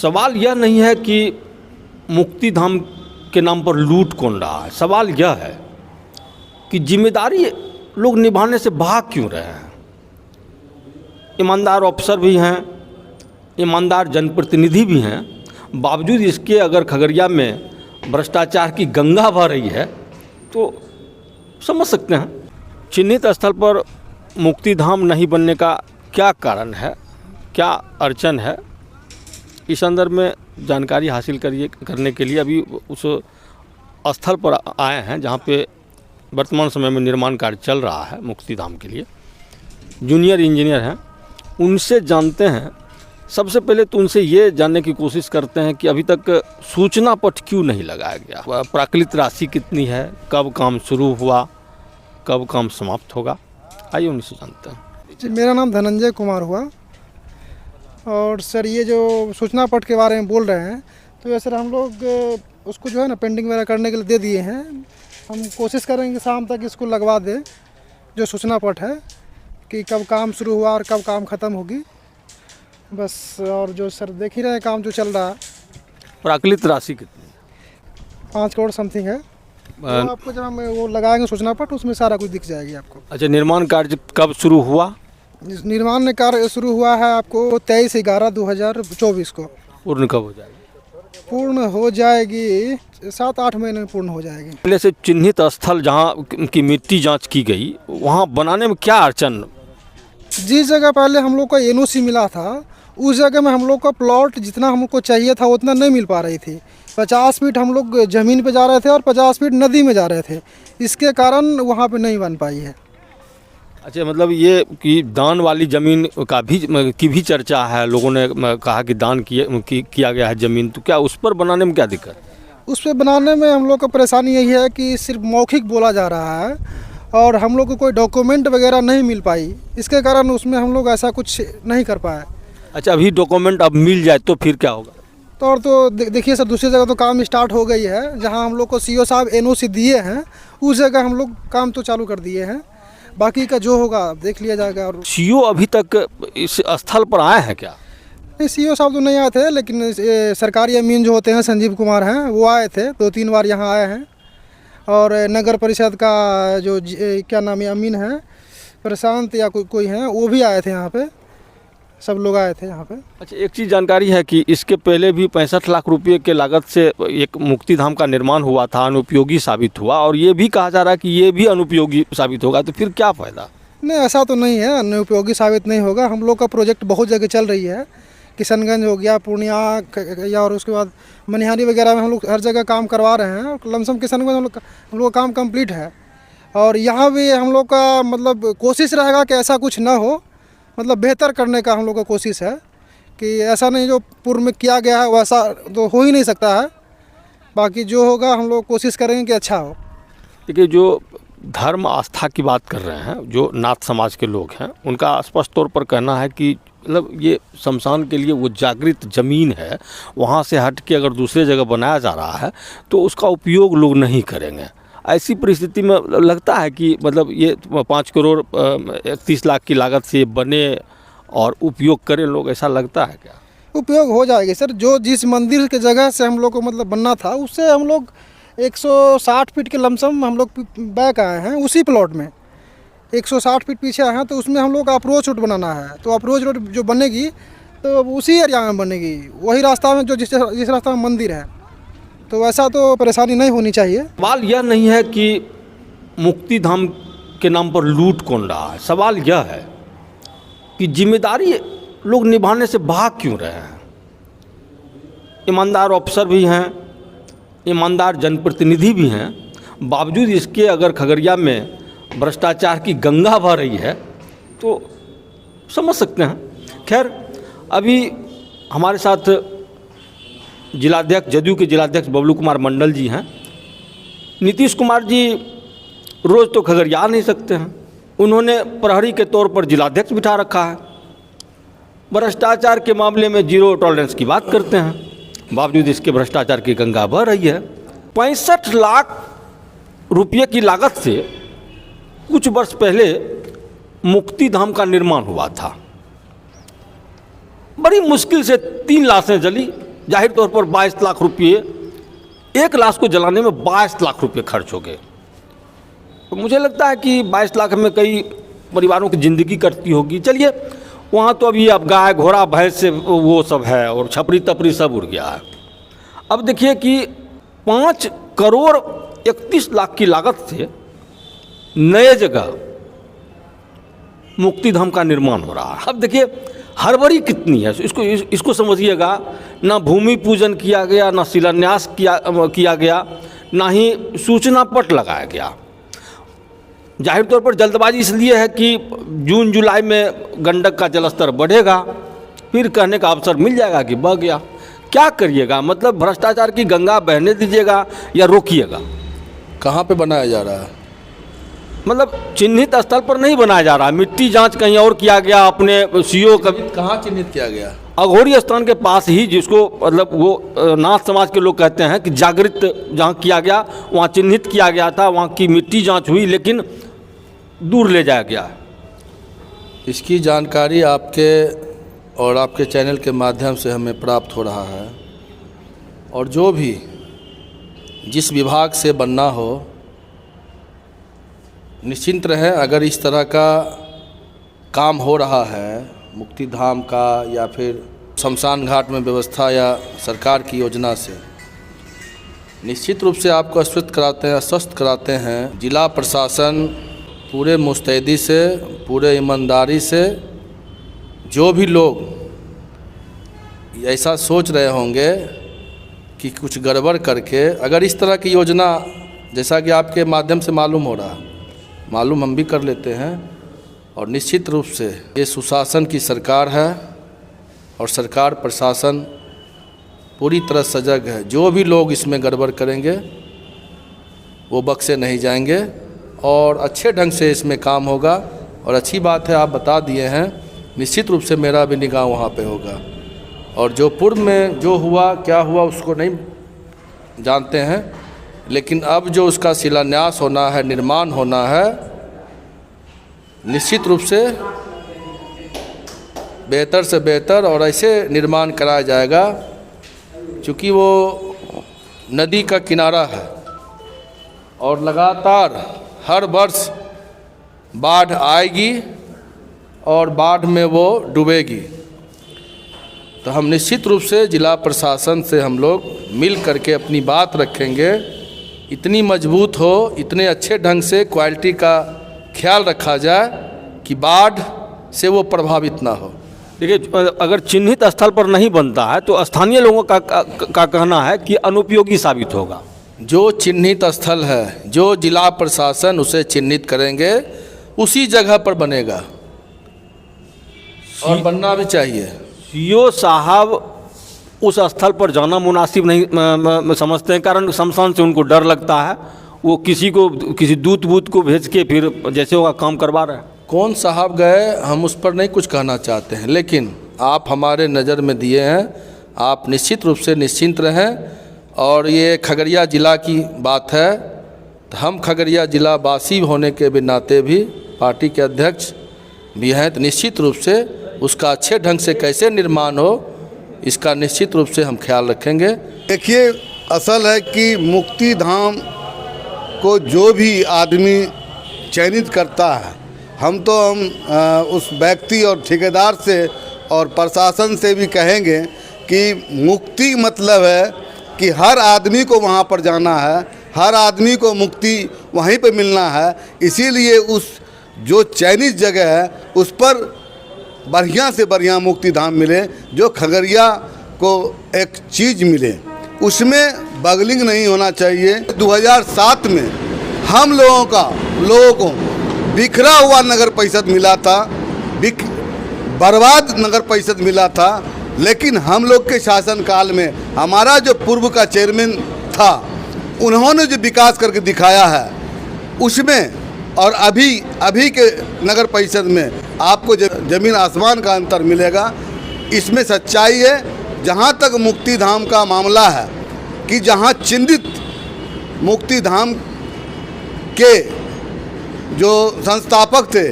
सवाल यह नहीं है कि मुक्ति धाम के नाम पर लूट कौन रहा है। सवाल यह है कि जिम्मेदारी लोग निभाने से भाग क्यों रहे हैं। ईमानदार अफसर भी हैं, ईमानदार जनप्रतिनिधि भी हैं, बावजूद इसके अगर खगड़िया में भ्रष्टाचार की गंगा बह रही है तो समझ सकते हैं। चिन्हित स्थल पर मुक्ति धाम नहीं बनने का क्या कारण है, क्या अड़चन है, इस संदर्भ में जानकारी हासिल करने के लिए अभी उस स्थल पर आए हैं जहां पे वर्तमान समय में निर्माण कार्य चल रहा है मुक्ति धाम के लिए। जूनियर इंजीनियर हैं, उनसे जानते हैं। सबसे पहले तो उनसे ये जानने की कोशिश करते हैं कि अभी तक सूचना पट क्यों नहीं लगाया गया, प्राकृत राशि कितनी है, कब काम शुरू हुआ, कब काम समाप्त होगा। आइए उनसे जानते हैं। मेरा नाम धनंजय कुमार हुआ। और सर ये जो सूचना पट के बारे में बोल रहे हैं तो ये सर हम लोग उसको जो है ना पेंटिंग वगैरह करने के लिए दे दिए हैं। हम कोशिश करेंगे शाम तक इसको लगवा दें जो सूचना पट है कि कब काम शुरू हुआ और कब काम ख़त्म होगी बस। और जो सर देख ही रहे हैं काम जो चल रहा है। प्राकृत राशि कितनी है? 5 करोड़ समथिंग है। तो आपको जब हम वो लगाएंगे सूचना पट उसमें सारा कुछ दिख जाएगी आपको। अच्छा, निर्माण कार्य कब शुरू हुआ? निर्माण कार्य शुरू हुआ है आपको 23/11/2024 को। पूर्ण कब हो जाएगी? पूर्ण हो जाएगी 7-8 महीने में पूर्ण हो जाएगी। पहले से चिन्हित स्थल जहां की मिट्टी जांच की गई वहां बनाने में क्या अड़चन? जिस जगह पहले हम लोग को एनओसी मिला था उस जगह में हम लोग का प्लॉट जितना हमको चाहिए था उतना नहीं मिल पा रही थी। 50 फीट हम लोग ज़मीन पे जा रहे थे और 50 फीट नदी में जा रहे थे, इसके कारण वहाँ पे नहीं बन पाई है। अच्छा, मतलब ये कि दान वाली ज़मीन की भी चर्चा है, लोगों ने कहा कि दान किया गया है ज़मीन, तो क्या उस पर बनाने में क्या दिक्कत? उस पर बनाने में हम लोग का परेशानी यही है कि सिर्फ मौखिक बोला जा रहा है और हम लोग को कोई डॉक्यूमेंट वगैरह नहीं मिल पाई, इसके कारण उसमें हम लोग ऐसा कुछ नहीं कर पाए। अच्छा, अभी डॉक्यूमेंट अब मिल जाए तो फिर क्या होगा? तो और तो देखिए सर, दूसरी जगह तो काम स्टार्ट हो गई है। जहां हम लोग को सीओ साहब एनओसी दिए हैं उस जगह हम लोग काम तो चालू कर दिए हैं, बाकी का जो होगा देख लिया जाएगा। और सीओ अभी तक इस स्थल पर आए हैं क्या? नहीं, सीओ साहब तो नहीं आए थे, लेकिन सरकारी अमीन जो होते हैं संजीव कुमार हैं वो आए थे, 2-3 बार यहाँ आए हैं। और नगर परिषद का जो क्या नाम है अमीन है, प्रशांत या कोई हैं, वो भी आए थे यहाँ पे, सब लोग आए थे यहाँ पे। अच्छा, एक चीज़ जानकारी है कि इसके पहले भी 65 लाख रुपए के लागत से एक मुक्ति धाम का निर्माण हुआ था, अनुपयोगी साबित हुआ, और ये भी कहा जा रहा है कि ये भी अनुपयोगी साबित होगा, तो फिर क्या फ़ायदा? नहीं, ऐसा तो नहीं है, अनुपयोगी साबित नहीं होगा। हम लोग का प्रोजेक्ट बहुत जगह चल रही है, किशनगंज हो गया, पूर्णिया या और उसके बाद मनिहारी वगैरह में हम लोग हर जगह काम करवा रहे हैं। लमसम किशनगंज हम लोग का काम कंप्लीट है। और यहाँ भी हम लोग का मतलब कोशिश रहेगा कि ऐसा कुछ ना हो, मतलब बेहतर करने का हम लोग का कोशिश है कि ऐसा नहीं जो पूर्व में किया गया है वैसा तो हो ही नहीं सकता है। बाकी जो होगा हम लोग कोशिश करेंगे कि अच्छा हो। देखिए, जो धर्म आस्था की बात कर रहे हैं, जो नाथ समाज के लोग हैं, उनका स्पष्ट तौर पर कहना है कि मतलब ये शमशान के लिए वो जागृत ज़मीन है, वहाँ से हट के अगर दूसरे जगह बनाया जा रहा है तो उसका उपयोग लोग नहीं करेंगे। ऐसी परिस्थिति में लगता है कि मतलब ये 5 करोड़ 31 लाख की लागत से बने और उपयोग करें लोग, ऐसा लगता है क्या? उपयोग हो जाएगी सर। जो जिस मंदिर के जगह से हम लोग को मतलब बनना था उससे हम लोग 160 फीट के लमसम हम लोग बैक आए हैं, उसी प्लॉट में 160 फीट पीछे आए हैं। तो उसमें हम लोग का अप्रोच रोड बनाना है, तो अप्रोच रोड जो बनेगी तो उसी एरिया में बनेगी, वही रास्ता में जो जिस रास्ता में मंदिर है, तो वैसा तो परेशानी नहीं होनी चाहिए। सवाल यह नहीं है कि मुक्ति धाम के नाम पर लूट कौन रहा है। सवाल यह है कि जिम्मेदारी लोग निभाने से भाग क्यों रहे हैं। ईमानदार अफसर भी हैं, ईमानदार जनप्रतिनिधि भी हैं, बावजूद इसके अगर खगड़िया में भ्रष्टाचार की गंगा बह रही है तो समझ सकते हैं। खैर, अभी हमारे साथ जिलाध्यक्ष, जदयू के जिलाध्यक्ष बबलू कुमार मंडल जी हैं। नीतीश कुमार जी रोज़ तो खगड़िया आ नहीं सकते हैं, उन्होंने प्रहरी के तौर पर जिलाध्यक्ष बिठा रखा है। भ्रष्टाचार के मामले में जीरो टॉलरेंस की बात करते हैं, बावजूद इसके भ्रष्टाचार की गंगा बह रही है। 65 लाख रुपये की लागत से कुछ वर्ष पहले मुक्ति धाम का निर्माण हुआ था। बड़ी मुश्किल से 3 लाशें जली, जाहिर तौर पर 22 लाख रुपये, एक लाश को जलाने में 22 लाख रुपये खर्च हो गए। तो मुझे लगता है कि 22 लाख में कई परिवारों की ज़िंदगी कटती होगी। चलिए, वहाँ तो अभी अब गाय घोड़ा भैंस से वो सब है और छपरी तपरी सब उड़ गया है। अब देखिए कि 5 करोड़ 31 लाख की लागत से नए जगह मुक्तिधाम का निर्माण हो रहा है। अब देखिए हड़बड़ी कितनी है, इसको समझिएगा। ना भूमि पूजन किया गया, ना शिलान्यास किया गया, ना ही सूचना पट लगाया गया। जाहिर तौर पर जल्दबाजी इसलिए है कि जून जुलाई में गंडक का जलस्तर बढ़ेगा, फिर कहने का अवसर मिल जाएगा कि बह गया। क्या करिएगा, मतलब भ्रष्टाचार की गंगा बहने दीजिएगा या रोकिएगा? कहाँ पे बनाया जा रहा है? मतलब चिन्हित स्थल पर नहीं बनाया जा रहा। मिट्टी जांच कहीं और किया गया, अपने सीओ कभी कहाँ चिन्हित किया गया? अघोरी स्थान के पास ही, जिसको मतलब वो नाथ समाज के लोग कहते हैं कि जागृत जहाँ किया गया, वहाँ चिन्हित किया गया था, वहाँ की मिट्टी जांच हुई, लेकिन दूर ले जाया गया। इसकी जानकारी आपके और आपके चैनल के माध्यम से हमें प्राप्त हो रहा है। और जो भी जिस विभाग से बनना हो, निश्चिंत रहें। अगर इस तरह का काम हो रहा है मुक्तिधाम का या फिर शमशान घाट में व्यवस्था या सरकार की योजना से, निश्चित रूप से आपको आश्वस्त कराते हैं जिला प्रशासन पूरे मुस्तैदी से, पूरे ईमानदारी से। जो भी लोग ऐसा सोच रहे होंगे कि कुछ गड़बड़ करके, अगर इस तरह की योजना, जैसा कि आपके माध्यम से मालूम हो रहा, मालूम हम भी कर लेते हैं। और निश्चित रूप से ये सुशासन की सरकार है और सरकार प्रशासन पूरी तरह सजग है। जो भी लोग इसमें गड़बड़ करेंगे वो बख्शे नहीं जाएंगे और अच्छे ढंग से इसमें काम होगा। और अच्छी बात है, आप बता दिए हैं, निश्चित रूप से मेरा भी निगाह वहाँ पे होगा। और जो पूर्व में जो हुआ, क्या हुआ, उसको नहीं जानते हैं, लेकिन अब जो उसका शिलान्यास होना है, निर्माण होना है, निश्चित रूप से बेहतर से बेहतर और ऐसे निर्माण कराया जाएगा। क्योंकि वो नदी का किनारा है और लगातार हर वर्ष बाढ़ आएगी और बाढ़ में वो डूबेगी। तो हम निश्चित रूप से जिला प्रशासन से हम लोग मिल करके अपनी बात रखेंगे, इतनी मजबूत हो, इतने अच्छे ढंग से क्वालिटी का ख्याल रखा जाए कि बाढ़ से वो प्रभावित ना हो। देखिए, अगर चिन्हित स्थल पर नहीं बनता है तो स्थानीय लोगों का कहना है कि अनुपयोगी साबित होगा। जो चिन्हित स्थल है, जो जिला प्रशासन उसे चिन्हित करेंगे, उसी जगह पर बनेगा और बनना भी चाहिए। सीओ साहब उस स्थल पर जाना मुनासिब नहीं समझते हैं, कारण शमशान से उनको डर लगता है। वो किसी दूत बूत को भेज के फिर जैसे होगा काम करवा रहे हैं। कौन साहब गए, हम उस पर नहीं कुछ कहना चाहते हैं, लेकिन आप हमारे नज़र में दिए हैं, आप निश्चित रूप से निश्चिंत रहें। और ये खगड़िया ज़िला की बात है, तो हम खगड़िया ज़िला वासी होने के भी नाते भी पार्टी के अध्यक्ष भी हैं, तो निश्चित रूप से उसका अच्छे ढंग से कैसे निर्माण हो, इसका निश्चित रूप से हम ख्याल रखेंगे। देखिए, असल है कि मुक्तिधाम को जो भी आदमी चयनित करता है, हम उस व्यक्ति और ठेकेदार से और प्रशासन से भी कहेंगे कि मुक्ति मतलब है कि हर आदमी को वहाँ पर जाना है, हर आदमी को मुक्ति वहीं पे मिलना है। इसीलिए उस जो चयनित जगह है उस पर बढ़िया से बढ़िया मुक्तिधाम मिले, जो खगड़िया को एक चीज़ मिले, उसमें बगलिंग नहीं होना चाहिए। 2007 में हम लोगों को बिखरा हुआ नगर परिषद मिला था, बर्बाद नगर परिषद मिला था, लेकिन हम लोग के शासनकाल में हमारा जो पूर्व का चेयरमैन था, उन्होंने जो विकास करके दिखाया है उसमें और अभी के नगर परिषद में आपको ज़मीन आसमान का अंतर मिलेगा। इसमें सच्चाई है। जहाँ तक मुक्तिधाम का मामला है कि जहाँ चिन्हित मुक्तिधाम के जो संस्थापक थे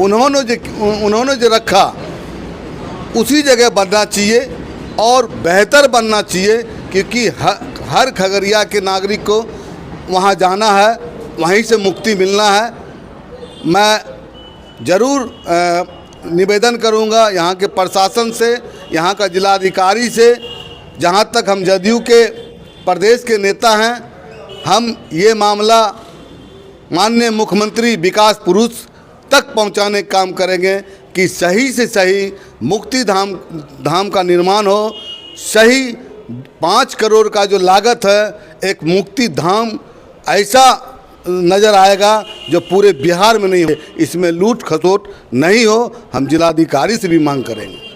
उन्होंने जो रखा उसी जगह बनना चाहिए और बेहतर बनना चाहिए, क्योंकि हर खगड़िया के नागरिक को वहाँ जाना है, वहीं से मुक्ति मिलना है। मैं ज़रूर निवेदन करूंगा यहाँ के प्रशासन से, यहाँ का जिलाधिकारी से, जहाँ तक हम जदयू के प्रदेश के नेता हैं, हम ये मामला माननीय मुख्यमंत्री विकास पुरुष तक पहुँचाने का काम करेंगे कि सही से सही मुक्ति धाम का निर्माण हो। सही 5 करोड़ का जो लागत है, एक मुक्ति धाम ऐसा नज़र आएगा जो पूरे बिहार में नहीं हो, इसमें लूट खसोट नहीं हो। हम जिलाधिकारी से भी मांग करेंगे।